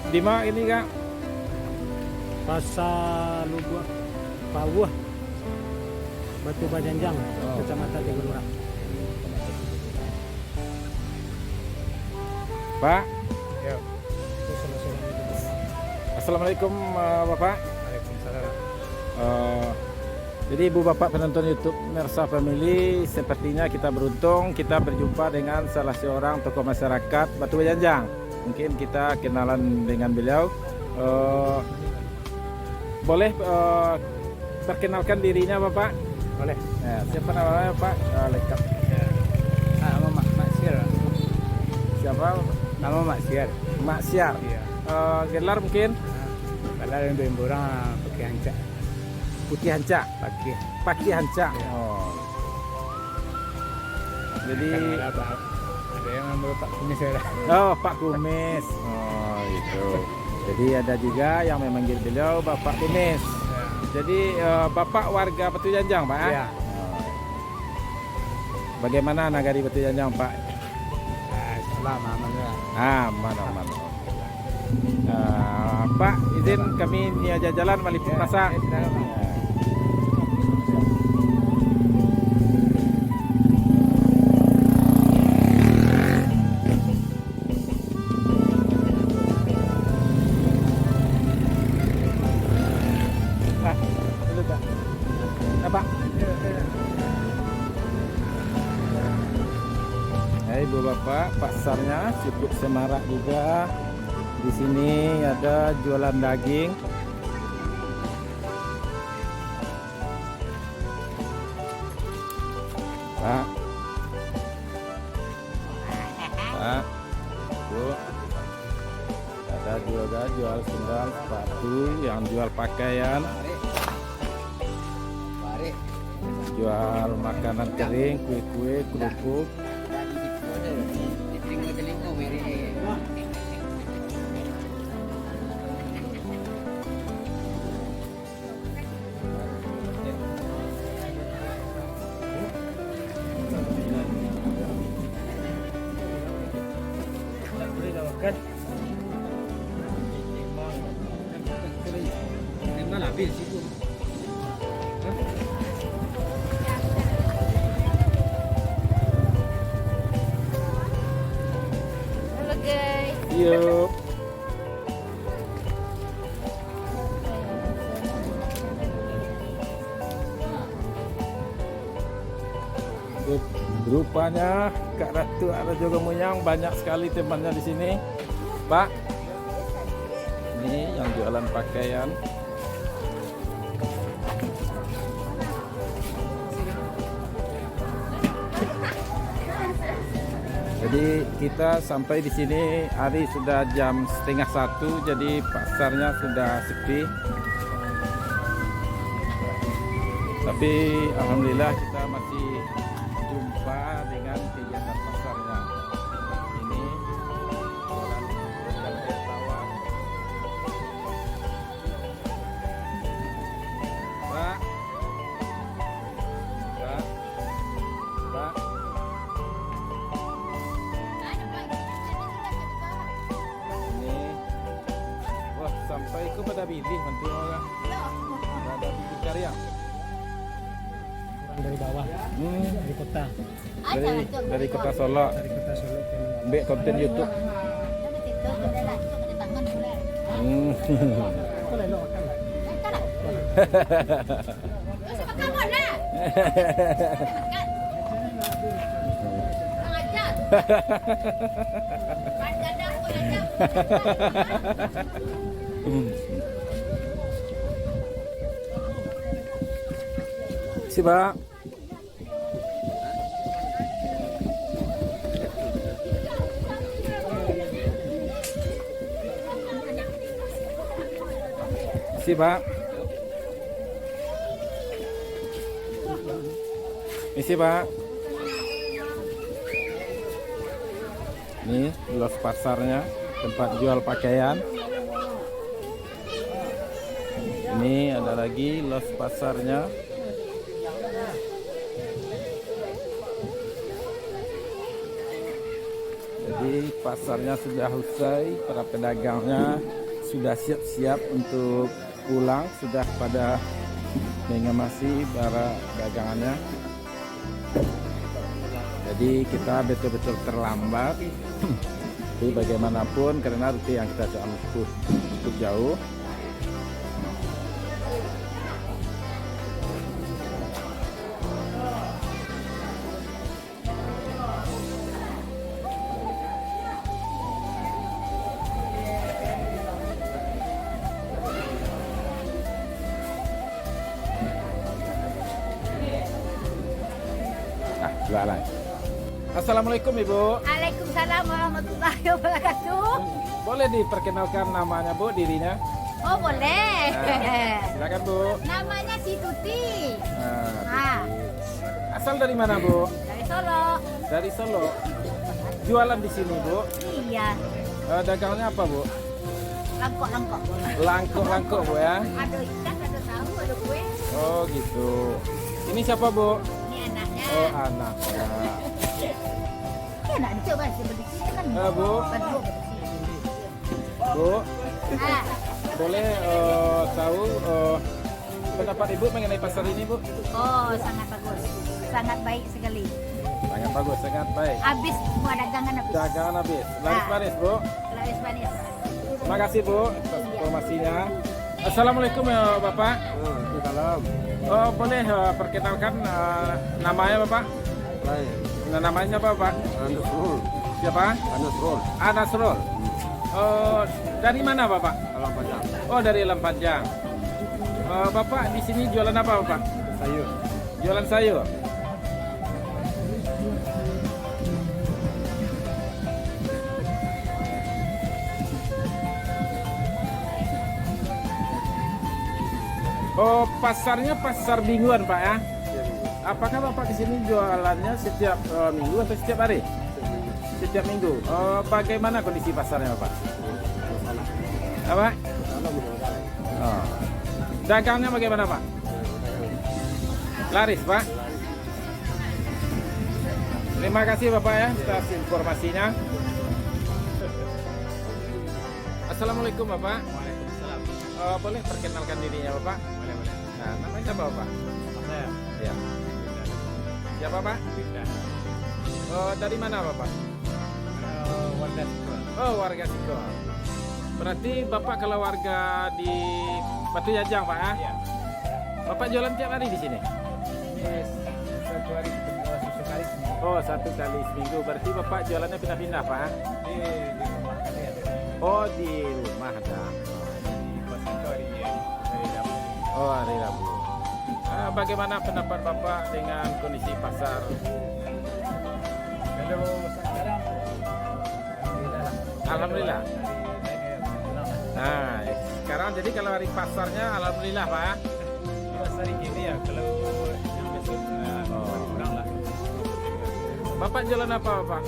Di mana ini Kak? Pasar Lubuk Pawuh, Batu Bajanjang, Kecamatan Tegurura. Pak. Ya. Assalamualaikum Bapak. Waalaikumsalam. Jadi Ibu Bapak penonton YouTube Mersa Family, sepertinya kita beruntung kita berjumpa dengan salah seorang tokoh masyarakat Batu Bajanjang. Mungkin kita kenalan dengan beliau. Boleh perkenalkan dirinya Bapak? Boleh. Ya, siapa namanya Pak? Lengkap. Ya. Nama Mak Siar. Siapa? Nama Mak Siar. Mak Siar. Iya. Gelar mungkin? Kalau yang Bemborang pakai hancak. Putih Hanca. Paki Hanca. Ya. Oh. Jadi ada yang namanya Pak Kumis ya. oh Pak Kumis. Oh itu. Jadi ada juga yang memanggil beliau Bapak Kumis. Ya. Jadi Bapak warga Batu Janjang Pak? Ya. Oh. Bagaimana nagari Batu Janjang Pak? Salam aman ya. Aman aman. Pak izin kami niaja jalan meliput masa. Pak. Ibu Bapak, pasarnya cukup semarak juga. Di sini ada jualan daging. Pak. Pak. Bu. Ada juga jual sendal, sepatu, yang jual pakaian. Jual makanan kering, kue-kue, kerupuk. Halo guys. Yuk. Rupanya Kak Ratu ada juga Muyang banyak sekali temannya di sini. Pak. Ini yang jualan pakaian. Jadi kita sampai di sini hari sudah jam 12:30, jadi pasarnya sudah sepi. Tapi alhamdulillah kita masih jumpa dengan kegiatan pasarnya. Ini jualan ikan tawar. Pak. Pak. Pak. Ini wah sampai ke pada bilih bantu orang pada bilih karya Orang dari bawah, dari kota, dari kota Solo dari kota Solo. ambil konten YouTube. Kau lelok kan lah. Si Pak. Si Pak. Isi Pak. Ini luas pasarnya. tempat jual pakaian. Ini ada lagi los pasarnya. Jadi pasarnya sudah usai, para pedagangnya sudah siap-siap untuk pulang, sudah pada mengemasi para dagangannya. Jadi kita betul-betul terlambat. Tapi bagaimanapun karena rute yang kita cukup jauh. Jualan. Assalamualaikum Ibu. Waalaikumsalam warahmatullahi wabarakatuh. Boleh diperkenalkan namanya Bu, dirinya? Oh boleh. Silakan Bu. Namanya si Tuti. Nah, asal dari mana Bu? Dari Solo. Dari Solo. Jualan di sini Bu. Iya. Dagangnya apa Bu? Langkok-langkok. Langkok Bu ya. Ada ikan, ada tahu, ada kue. Oh gitu. Ini siapa Bu? Ini anaknya. Oh anaknya. Ini anak coba sih berdiri kan. Bu. Bantu Bu, Ah, boleh tahu pendapat Ibu mengenai pasar ini Bu? oh sangat bagus. Sangat baik sekali. Sangat bagus, sangat baik. Habis semua dagangan habis. Dagangan habis. Laris manis Bu. Laris manis. Terima kasih Bu atas informasinya. Assalamualaikum ya Bapak. Salam. Oh, boleh perkenalkan namanya Bapak? Baik. Nah, namanya apa Bapak? Anusrul. Siapa? Anusrul. Anasrul. Oh, dari mana Bapak? Alam Panjang. Oh, dari Lampajang. Bapak di sini jualan apa Bapak? Sayur. Jualan sayur. Oh, pasarnya pasar mingguan Pak ya? Apakah Bapak di sini jualannya setiap minggu atau setiap hari? Setiap minggu. Bagaimana kondisi pasarnya Bapak? Apa? Oh. Dagangnya bagaimana Pak? Laris Pak? Terima kasih Bapak ya atas informasinya. Assalamualaikum Bapak. Waalaikumsalam. Boleh perkenalkan dirinya Bapak? Boleh. Nah, namanya siapa Bapak? Saya. Ya. Siapa Pak? Bisa. Dari mana Bapak? Warga Sikuan. Oh, warga Siko. Berarti Bapak kalau warga di Batu Jajang Pak ya? Iya. Bapak jualan tiap hari di sini? Yes. Satu hari susu kali. Oh, 1 kali seminggu. Berarti Bapak jualannya pindah-pindah Pak ya? Di rumah kalian. Oh, di rumah ada. Di pos itu hari dapur. Oh, hari Rabu. Bagaimana pendapat Bapak dengan kondisi pasar? Kalau sekarang, alhamdulillah lah. Alhamdulillah. Dari Nah, sekarang jadi kalau hari pasarnya alhamdulillah Pak ya? hari gini ya, kalau yang besok kurang lah. Bapak jualan apa Bapak?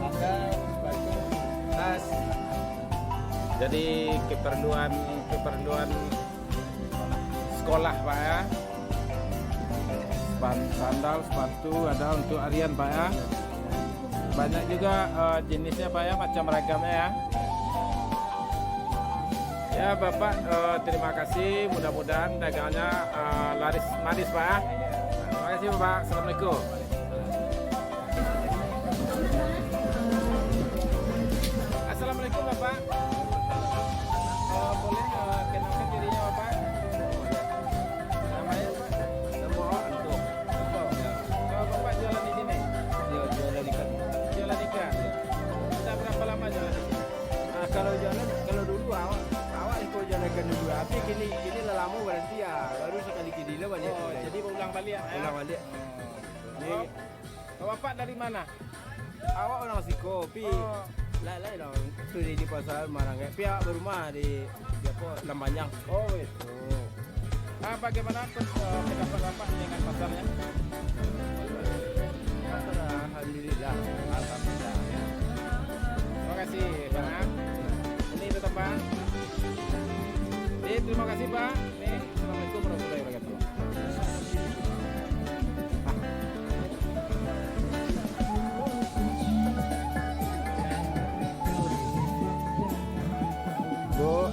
Maka baju, tas, Jadi keperluan sekolah Pak ya? Sandal, sepatu ada untuk harian Pak ya? Banyak juga jenisnya Pak ya, macam ragamnya ya. Ya Bapak, terima kasih. Mudah-mudahan dagangannya laris manis Pak ya. Terima kasih Bapak. Assalamualaikum. Assalamualaikum Bapak. Boleh kenalkan dirinya Bapak? Namanya Pak? semua untuk Bapak jualan di sini? jualan ikan. Jualan ikan? Sudah berapa lama jualan di sini? Nah, kalau dulu awal itu jalan ikan dulu. Tapi kini lama berarti ya baru sekali kini lah banyak. Oh, jadi berulang balik ya? ulang balik. Bapak dari mana? Awak orang Siko, tapi Oh. lain dong. Itu di pasar Marangkai. Pihak berumah di apa Lambanjang. Oh itu. Bagaimana pendapat Bapak dengan pasarnya? Alhamdulillah. Alhamdulillah. Terima kasih Bang. Ini tetap Bang. Terima kasih Pak. Nih, assalamualaikum warahmatullahi wabarakatuh. Bu.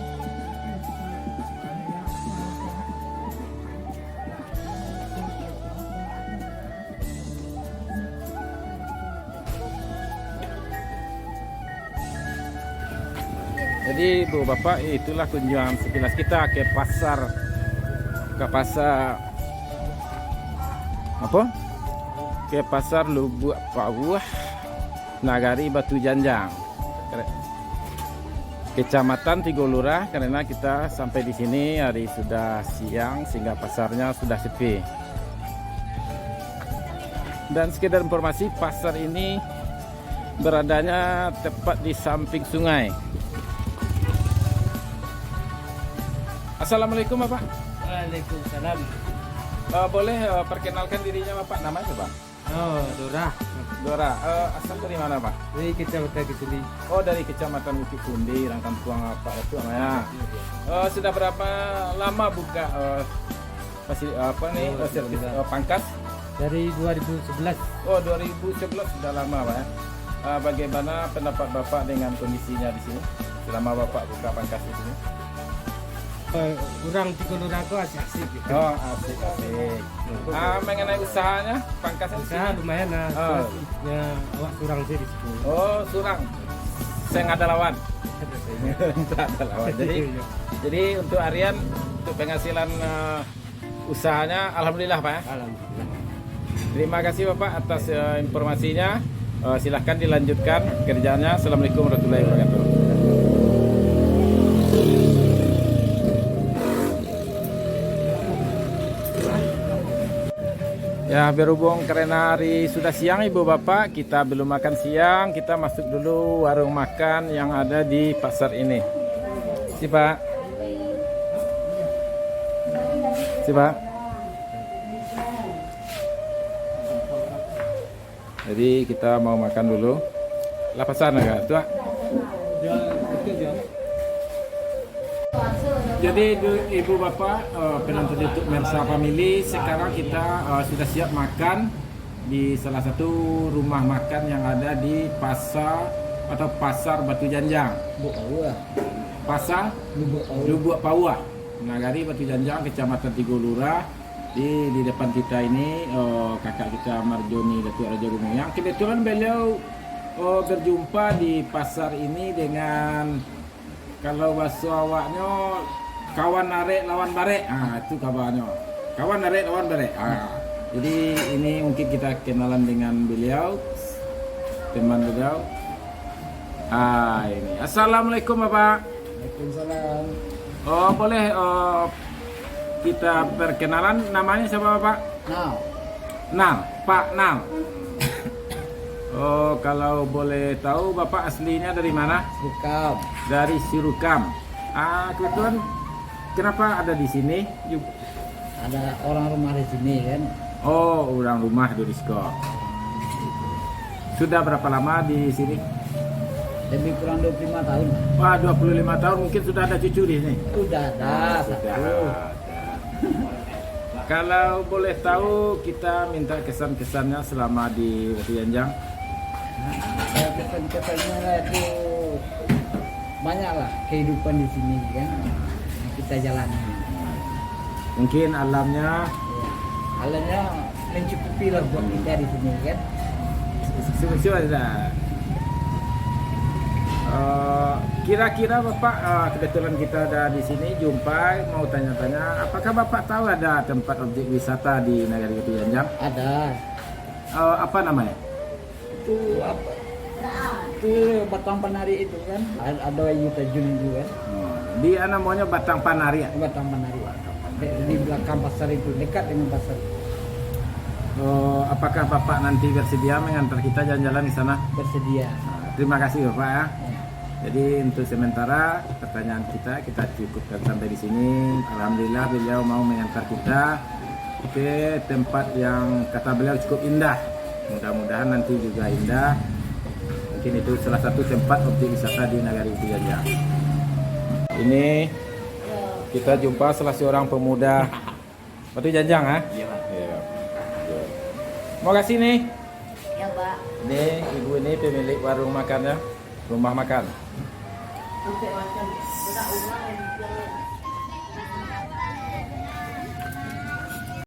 Jadi Bu Bapak, itulah kunjungan sekilas kita ke pasar apa? Ke pasar Lubuk Pauah, Nagari Batu Janjang, Kecamatan Tigolura. Karena kita sampai di sini hari sudah siang sehingga pasarnya sudah sepi. Dan sekedar informasi, pasar ini beradanya tepat di samping sungai. Assalamualaikum Bapak. Waalaikumsalam. Boleh perkenalkan dirinya Bapak, namanya Pak? Oh, Dora. Dora. Asal dari mana Pak? Dari Kecamatan Keseli. Oh, dari Kecamatan Bukit Pundi, Rangkampuang Pak itu namanya. Sudah berapa lama buka servis pangkas? Dari 2011. Oh, 2011 sudah lama Pak ya. Bagaimana pendapat Bapak dengan kondisinya di sini selama Bapak buka pangkas di sini? Orang Tigolura itu asik-asik gitu. Oh, asik. Mengenai usahanya, pangkasnya Usaha lumayan lah. Oh. Ya, awak kurang sih di situ. Oh, surang. Saya nggak ada lawan. Nggak ada lawan. Jadi untuk harian, untuk penghasilan usahanya, alhamdulillah Pak. Alhamdulillah. Terima kasih Bapak atas informasinya. Silahkan dilanjutkan kerjanya. Assalamualaikum warahmatullahi wabarakatuh. Ya, berhubung karena hari sudah siang Ibu Bapak, kita belum makan siang, kita masuk dulu warung makan yang ada di pasar ini. Si Pak. Jadi kita mau makan dulu. Lapasan agak tua. Jadi Ibu Bapak, penonton YouTube Mersa Family, sekarang kita sudah siap makan di salah satu rumah makan yang ada di pasar Batu Janjang. Pasar Lubuk Pauah, Nagari Batu Janjang, Kecamatan Tigolura. Di depan kita ini kakak kita Marjoni Datuk Raja Gunung. Yang kebetulan beliau berjumpa di pasar ini dengan, kalau bahasa awaknya, kawan narik lawan barek. Itu kabarnya. Kawan narik lawan barek. Jadi ini mungkin kita kenalan dengan beliau, teman beliau. Ini. Assalamualaikum Bapak. Waalaikumsalam. Oh, boleh kita perkenalan, namanya siapa Bapak? Nal. Pak Nal. Oh, kalau boleh tahu Bapak aslinya dari mana? Sirukam. Dari Sirukam. Kebetulan kenapa ada di sini? Ada orang rumah di sini kan. Oh, orang rumah di Disko. Sudah berapa lama di sini? Lebih kurang 25 tahun. Wah, 25 tahun, mungkin sudah ada cucu di sini. Sudah ada. Sudah ada. Kalau boleh tahu, kita minta kesan-kesannya selama di Batu Janjang. Kesan-kesannya lah itu banyak lah kehidupan di sini kan. Kita jalani. Mungkin alamnya Alamnya mencukupi lah buat kita di sini kan. ada. Kira-kira Bapak, kebetulan kita ada di sini jumpa, mau tanya-tanya, apakah Bapak tahu ada tempat objek wisata di Nagari Batu Janjang? Ada. Apa namanya? Itu apa? Itu Batang Panari itu kan. Ada yang terjun juga kan. Dia namanya Batang Panari ya? Batang Panari. Di belakang pasar itu, dekat dengan pasar. Apakah Bapak nanti bersedia mengantar kita jalan-jalan di sana? Bersedia. Terima kasih Bapak ya. Jadi untuk sementara pertanyaan kita cukupkan sampai di sini. Alhamdulillah beliau mau mengantar kita ke tempat yang kata beliau cukup indah. Mudah-mudahan nanti juga indah. Mungkin itu salah satu tempat objek wisata di Nagari Cijanjang. Ini kita jumpa salah seorang pemuda Batu Janjang, ha? Iya, Pak. Iya. Mau kasih nih. Ya, Pak. Ini ibu ini pemilik warung makannya, rumah makan. Untuk macam budak rumah yang